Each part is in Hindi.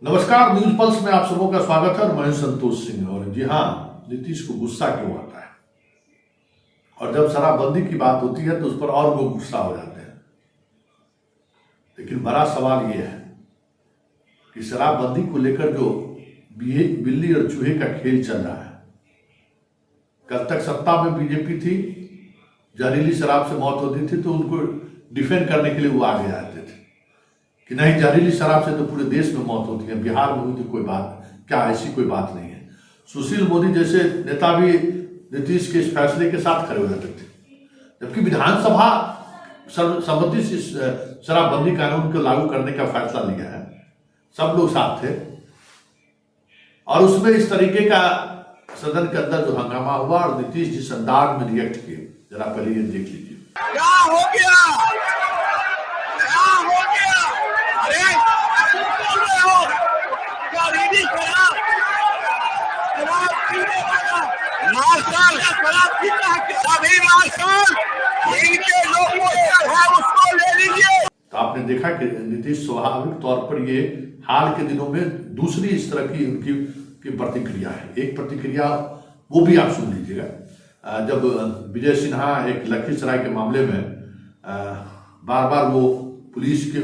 नमस्कार, न्यूज पल्स में आप सबों का स्वागत है और मैं संतोष सिंह। और जी हाँ, नीतीश को गुस्सा क्यों आता है और जब शराबबंदी की बात होती है तो उस पर और वो गुस्सा हो जाते हैं। लेकिन बड़ा सवाल ये है कि शराबबंदी को लेकर जो बिल्ली और चूहे का खेल चल रहा है। कल तक सत्ता में बीजेपी थी, जहरीली शराब से मौत होती थी तो उनको डिफेंड करने के लिए वो आगे आते थे कि नहीं, जहरीली शराब से तो पूरे देश में मौत होती है, बिहार में हुई तो कोई बात क्या, ऐसी कोई बात नहीं है। सुशील मोदी जैसे नेता भी नीतीश के इस फैसले के साथ खड़े हो जाते थे, जबकि विधानसभा सर्वसम्मति से शराबबंदी कानून को लागू करने का फैसला लिया है, सब लोग साथ थे। और उसमें इस तरीके का सदन के अंदर जो हंगामा हुआ और नीतीश जिस अंदाज में रिएक्ट किए, जरा पहले ये देख लीजिए। क्या हो गया? क्या हो गया? अरे बोल रहे हो क्या? रीडिंग शराब पीने वाला मार्शल शराब पीता है। सभी मार्शल इनके लोगों है उसको ले लीजिए। तो आपने देखा कि नीतीश स्वाभाविक तौर पर ये हाल के दिनों में दूसरी इस तरह की उनकी प्रतिक्रिया है। एक प्रतिक्रिया वो भी आप सुन लीजिएगा, जब विजय सिन्हा एक लखीसराय के मामले में बार बार वो पुलिस की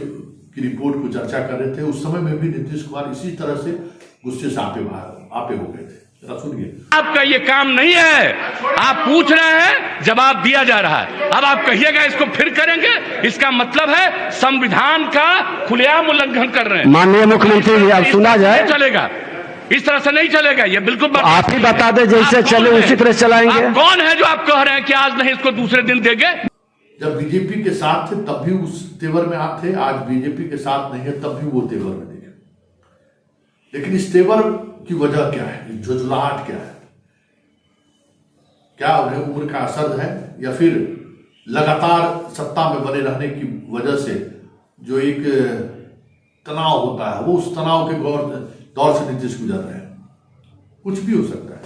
रिपोर्ट को चर्चा कर रहे थे, उस समय में भी नीतीश कुमार इसी तरह से गुस्से से आपे हो गए थे। जरा सुनिए। आपका ये काम नहीं है, आप पूछ रहे हैं, जवाब दिया जा रहा है। अब आप कहिएगा इसको फिर करेंगे, इसका मतलब है संविधान का खुलेआम उल्लंघन कर रहे हैं। माननीय मुख्यमंत्री, अब सुना जाए, चलेगा, इस तरह से नहीं चलेगा। ये बिल्कुल आप ही बता दें, जैसे चले उसी तरह चलाएंगे। आप कौन है जो आप कह रहे हैं कि आज नहीं इसको दूसरे दिन देंगे? जब बीजेपी के साथ थे तब भी उस तेवर में आप थे, आज बीजेपी के साथ नहीं है तब भी वो तेवर में देखे। लेकिन इस तेवर की वजह क्या है, झुंझलाहट क्या है? क्या उन्हें उम्र का असर है या फिर लगातार सत्ता में बने रहने की वजह से जो एक तनाव होता है, वो उस तनाव के दौर से नीतीश गुजर रहे हैं? कुछ भी हो सकता है।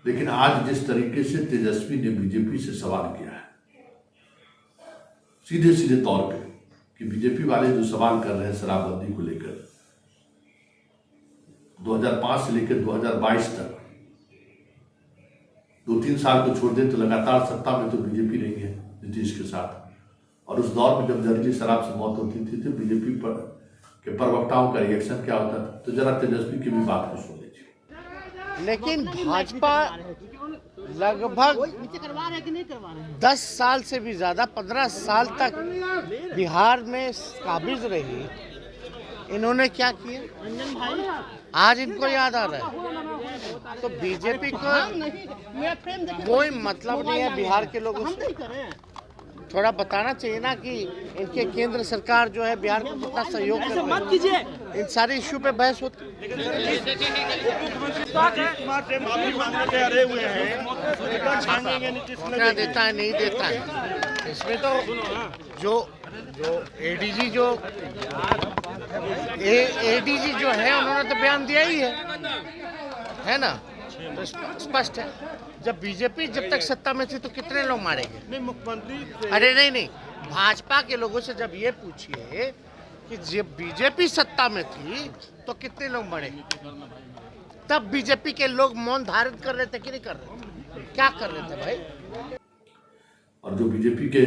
लेकिन आज जिस तरीके से तेजस्वी ने बीजेपी से सवाल किया है, सीधे सीधे तौर पे, कि बीजेपी वाले जो सवाल कर रहे हैं शराबबंदी को लेकर, 2005 से लेकर 2022 तक 2-3 साल को छोड़ दें तो लगातार सत्ता में तो बीजेपी रही है नीतीश के साथ। और उस दौर में जब जहरीली शराब से मौत होती थी तो बीजेपी के प्रवक्ताओं का रिएक्शन क्या होता था? तो जरा तेजस्वी की भी बात को सुन लीजिए। लेकिन भाजपा लगभग 10 साल से भी ज्यादा 15 साल तक बिहार में काबिज रही। इन्होंने क्या किया आज इनको याद आ रहा है? तो बीजेपी को कोई मतलब नहीं है बिहार के लोगों से। थोड़ा बताना चाहिए ना कि इनके केंद्र सरकार जो है बिहार को कितना सहयोग कर रही है। इन सारे इश्यू पे बहस होती क्या देता है नहीं देता है, इसमें तो जो एडीजी जो है उन्होंने तो बयान दिया ही है ना। तो स्पष्ट है, जब बीजेपी जब तक सत्ता में थी तो कितने लोग मारेंगे? नहीं मुख्यमंत्री, अरे नहीं, भाजपा के लोगों से जब ये पूछिए कि जब बीजेपी सत्ता में थी तो कितने लोग मरे, तब बीजेपी के लोग मौन धारण कर रहे थे कि नहीं कर रहे थे? क्या कर रहे थे भाई? और जो बीजेपी के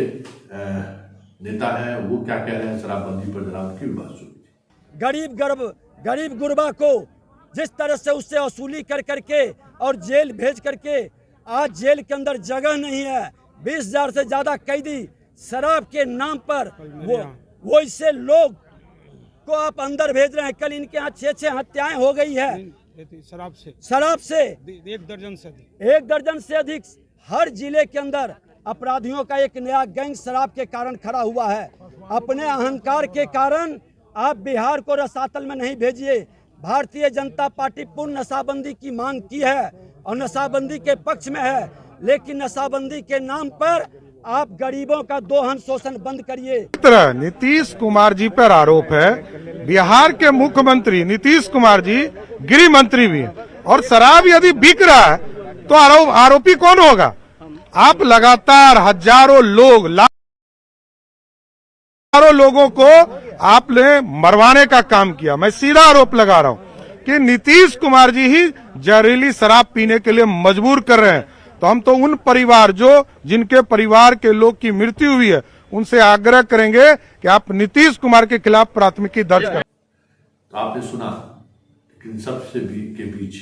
नेता हैं वो क्या कह रहे हैं शराबबंदी पर, जरा उनकी भी बात सुनिए। गरीब गुरबा को जिस तरह से उससे वसूली कर करके और जेल भेज करके आज जेल के अंदर जगह नहीं है। 20,000 से ज्यादा कैदी शराब के नाम पर वो इससे लोग को आप अंदर भेज रहे हैं। कल इनके यहाँ 6 हत्याएं हो गई है शराब से 1 दर्जन से अधिक। हर जिले के अंदर अपराधियों का एक नया गैंग शराब के कारण खड़ा हुआ है। अपने अहंकार के कारण आप बिहार को रसातल में नहीं भेजिए। भारतीय जनता पार्टी पूर्ण नशाबंदी की मांग की है और नशाबंदी के पक्ष में है, लेकिन नशाबंदी के नाम पर आप गरीबों का दोहन शोषण बंद करिए। नीतीश कुमार जी पर आरोप है, बिहार के मुख्यमंत्री नीतीश कुमार जी गृह मंत्री भी हैं और शराब यदि बिक रहा है तो आरोपी कौन होगा? आप लगातार हजारों लोगों को आपने मरवाने का काम किया। मैं सीधा आरोप लगा रहा हूं कि नीतीश कुमार जी ही जहरीली शराब पीने के लिए मजबूर कर रहे हैं। तो हम तो उन परिवार जिनके परिवार के लोग की मृत्यु हुई है उनसे आग्रह करेंगे कि आप नीतीश कुमार के खिलाफ प्राथमिकी दर्ज करें। तो आपने सुना, लेकिन सबसे के बीच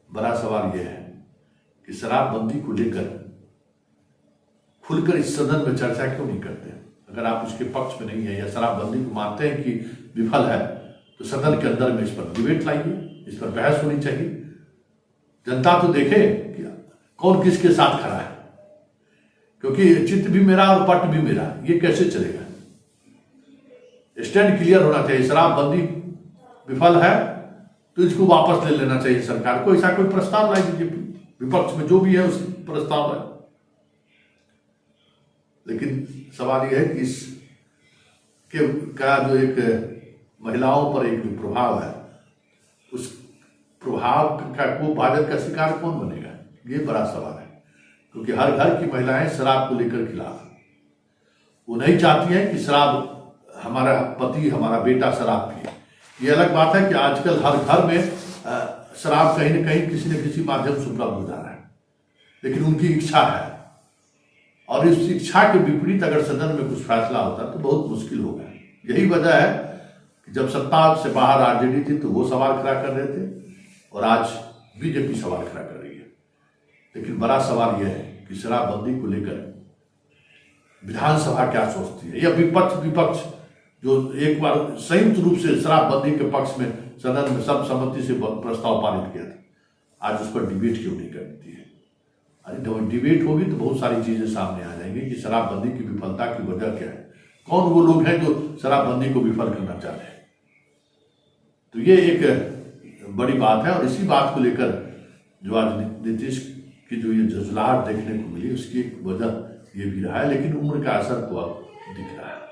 बड़ा सवाल यह है कि शराबबंदी को लेकर खुलकर इस सदन में चर्चा क्यों नहीं करते? अगर आप उसके पक्ष में नहीं है या शराबबंदी को मानते हैं कि विफल है, तो सदन के अंदर में इस पर डिबेट लाइए, इस पर बहस होनी चाहिए। जनता तो देखे कि कौन किसके साथ खड़ा है, क्योंकि चित्त भी मेरा और पट भी मेरा, ये कैसे चलेगा? स्टैंड क्लियर होना चाहिए। शराबबंदी विफल है तो इसको वापस ले लेना चाहिए सरकार को। ऐसा कोई प्रस्ताव लाई दीजिए, विपक्ष में जो भी है उस प्रस्ताव है। लेकिन सवाल यह है कि इसके का जो एक महिलाओं पर एक जो प्रभाव है, उस प्रभाव का को भाजपा का शिकार कौन बनेगा? ये बड़ा सवाल है, क्योंकि हर घर की महिलाएं शराब को लेकर खिलाफ। वो नहीं चाहती हैं कि शराब, हमारा पति हमारा बेटा शराब पिए। ये अलग बात है कि आजकल हर घर में शराब कहीं न कहीं किसी न किसी माध्यम से उपलब्ध हो जा रहा है, लेकिन उनकी इच्छा है। और इस इच्छा के विपरीत अगर सदन में कुछ फैसला होता तो बहुत मुश्किल होगा। यही वजह है कि जब सत्ता से बाहर आरजेडी थी तो वो सवाल खड़ा कर रहे थे, और आज बीजेपी सवाल खड़ा कर रही है। लेकिन बड़ा सवाल यह है कि शराबबंदी को लेकर विधानसभा क्या सोचती है, या विपक्ष जो एक बार संयुक्त रूप से शराबबंदी के पक्ष में सदन में सर्वसम्मति से प्रस्ताव पारित किया था, आज उस पर डिबेट क्यों नहीं करती है? अरे जब डिबेट होगी तो बहुत सारी चीजें सामने आ जाएंगी कि शराबबंदी की विफलता की वजह क्या है, कौन वो लोग हैं जो शराबबंदी को विफल करना चाहते हैं। तो ये एक बड़ी बात है, और इसी बात को लेकर जो आज नीतीश की जो ये झुंझलाहट देखने को मिली, उसकी एक वजह ये भी रहा है। लेकिन उम्र का असर तो अब दिख रहा है।